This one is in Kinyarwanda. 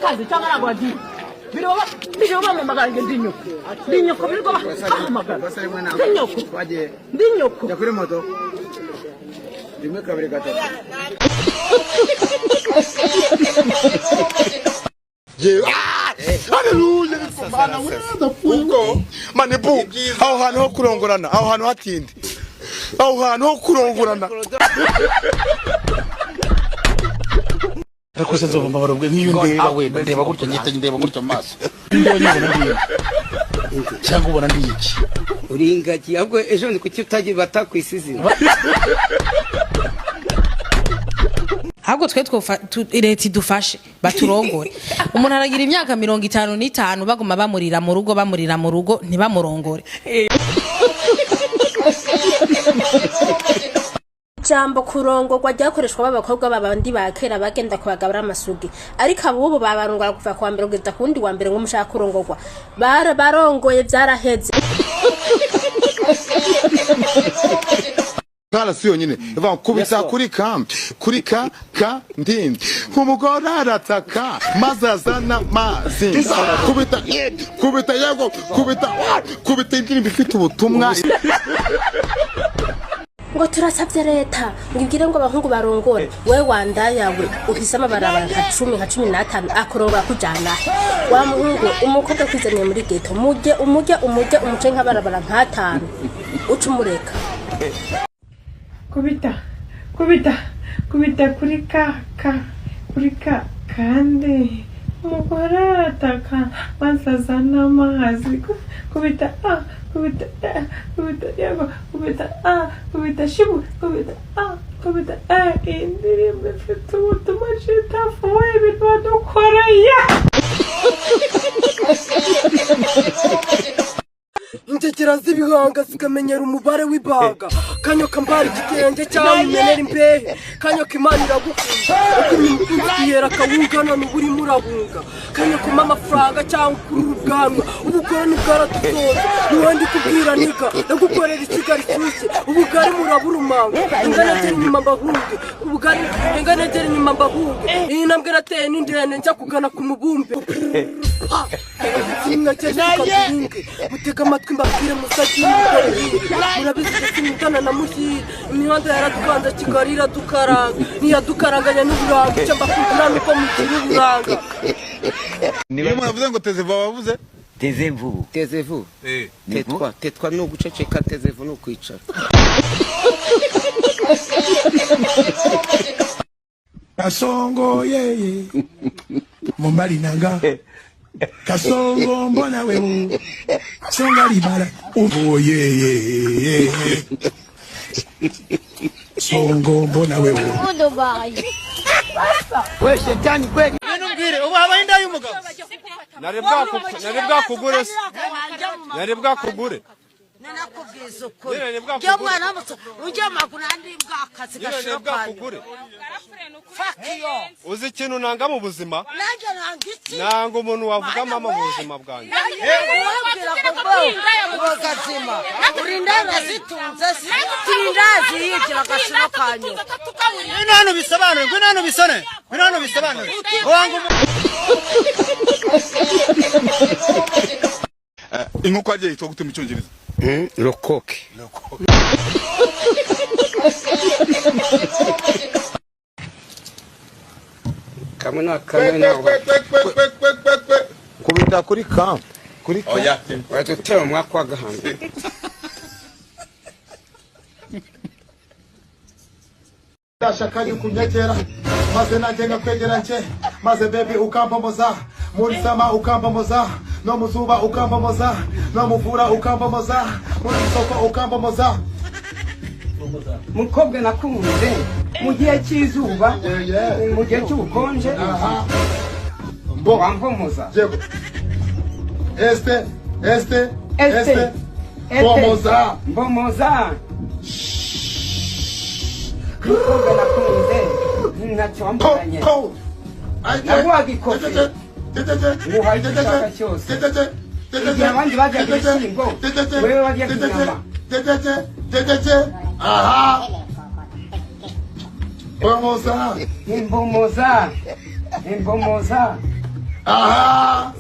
kazi cyangwa ntabwo wagiye biroba mu maganga ndinyoko birwa bahamagara ndinyoko yakuri moto rimwe kabiri gatatu haleluya bana uko manibu aho hantu ho kurongorana aho hantu hatinde aho hantu ho kurongorana Ariko senzo vumba barobwe nk'iyo ndeba gutyo nyita ndeba gutyo maso ndiyo nyabona ndiyo cyangwa ubona ndi iki uringaki ahubwo ejo ndi kuki utagiye batakwisizinga ahubwo twe leta idufashe baturongore umuntu aragira imyaka 55 baguma bamurira mu rugo ntibamurongore jambo kurongorwa ryakoreshwa b'abakobwa babandi bakera bagenda kubagabura amasugi ariko abubu babarongora kuva kwa mbere kugeza kundi wa mbere ngo mushaka kurongorwa barongoye byaraheze Kala siyo nyine eva kubita kuri ka ndindi umugore arataka mazazana mazi kubita yego kubita indirimbo ifite ubutumwa ngo turasabye leta ngibwire ngo abahungu barongore we wanda yawe uhisama barabara nka 10 nka 15 akorongora kujana wa muhungu umukobwa kwizaniye muri ghetto umuje umuce nka barabara nka 5 ucumureka kubita kuri ka kandi umugore arataka masazana amazi kubita yego kubita shibu kubita indirimbo ifite ubutumwa citafuwe ibintu badukoreye integera z'ibihanga zikamenyera umubare w'ibaga kanyoka mbari igitenge cyangwa imenera imbehe kanyoka imana iragukunda ukimukundiyera kawungana n'uburi murabunga kanyoka amafaranga cyangwa kuri ubwanwa ubukoroni bwaratuzoza niwandi kubwira niga nagukorera ikigali cyushye ubugari muraburumanga inganagera inyuma mbahunge ubugari inganagera inyuma mbahunge iyi ntambwe rateye n'indirane njya kugana ku mubumbe mutega amatwi mbabwire musajye murabizi imigana na muhire imihanda yaradukanze Kigali iradukaranga ntiyadukaranganya n'uburanga icyo mbakundira nuko mugira uburanga niyo mwavuze ngo tezevu bavuze tezevu tetwa no guceceka tezevu no kwicara Kasongo yeye mumbali nanga Kasongo mbona wewe songa libala oh yeye Songo mbona wewe Undo bayi we shetani kweli mbire ubu abahinda y'umugabo narebwa kugure Nenakubwiza ukuri njya mwana muto ujya makunandi bwakazi gashaka uzi ikintu nanga mu buzima nanga umuntu wavuga mama mu buzima bwanjye ubagazima urinda nazitunze sirindazi yigira gashino kanyu binano bisobanure wangu inkoko agiye yitwa gute mu cyongereza lokoke kamena kubita kuri ka oya watutera umwaka wagahanga ndashaka yukunyegera maze nagenga kwegera nje maze baby ukampomoza muri sama ukampomoza no muzuba ukampomoza no muvura ukampomoza muri soko ukampomoza mukobwa nakunze mu gihe cy'izuba mu gihe cy'ubukonje mbo wampomoza este mbomoza mukobwa nakunze ntacyo wamburanye naguhaga ikofi nguhaye igishaka cyose igihe abandi bajyaga ibishyimbo wewe wajyaga inyama aha mbomoza imbomoza aha